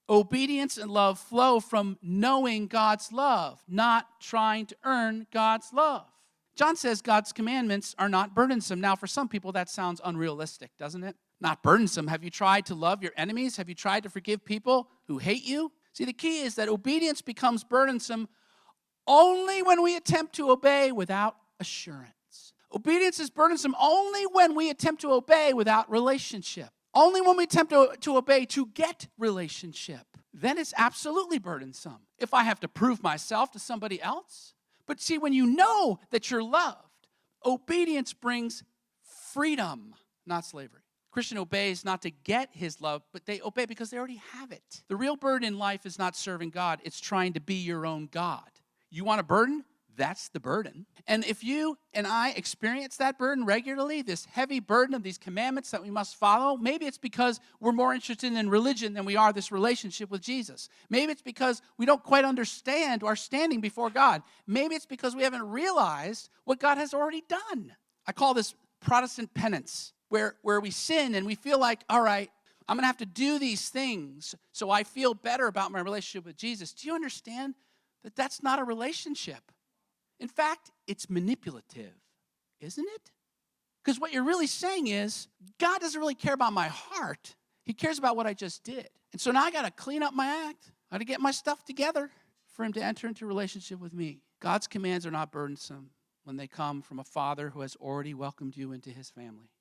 Obedience and love flow from knowing God's love, not trying to earn God's love. John says God's commandments are not burdensome. Now, for some people, that sounds unrealistic, doesn't it? Not burdensome. Have you tried to love your enemies? Have you tried to forgive people who hate you? See, the key is that obedience becomes burdensome only when we attempt to obey without assurance. Obedience is burdensome only when we attempt to obey without relationship. Only when we attempt to obey to get relationship. Then it's absolutely burdensome. If I have to prove myself to somebody else. But see, when you know that you're loved, obedience brings freedom, not slavery. Christian obeys not to get his love, but they obey because they already have it. The real burden in life is not serving God. It's trying to be your own God. You want a burden? That's the burden. And if you and I experience that burden regularly, this heavy burden of these commandments that we must follow, maybe it's because we're more interested in religion than we are this relationship with Jesus. Maybe it's because we don't quite understand our standing before God. Maybe it's because we haven't realized what God has already done. I call this Protestant penance, where we sin and we feel like, all right, I'm going to have to do these things so I feel better about my relationship with Jesus. Do you understand that that's not a relationship? In fact, it's manipulative, isn't it? Because what you're really saying is, God doesn't really care about my heart. He cares about what I just did. And so now I got to clean up my act. I got to get my stuff together for him to enter into a relationship with me. God's commands are not burdensome when they come from a Father who has already welcomed you into his family.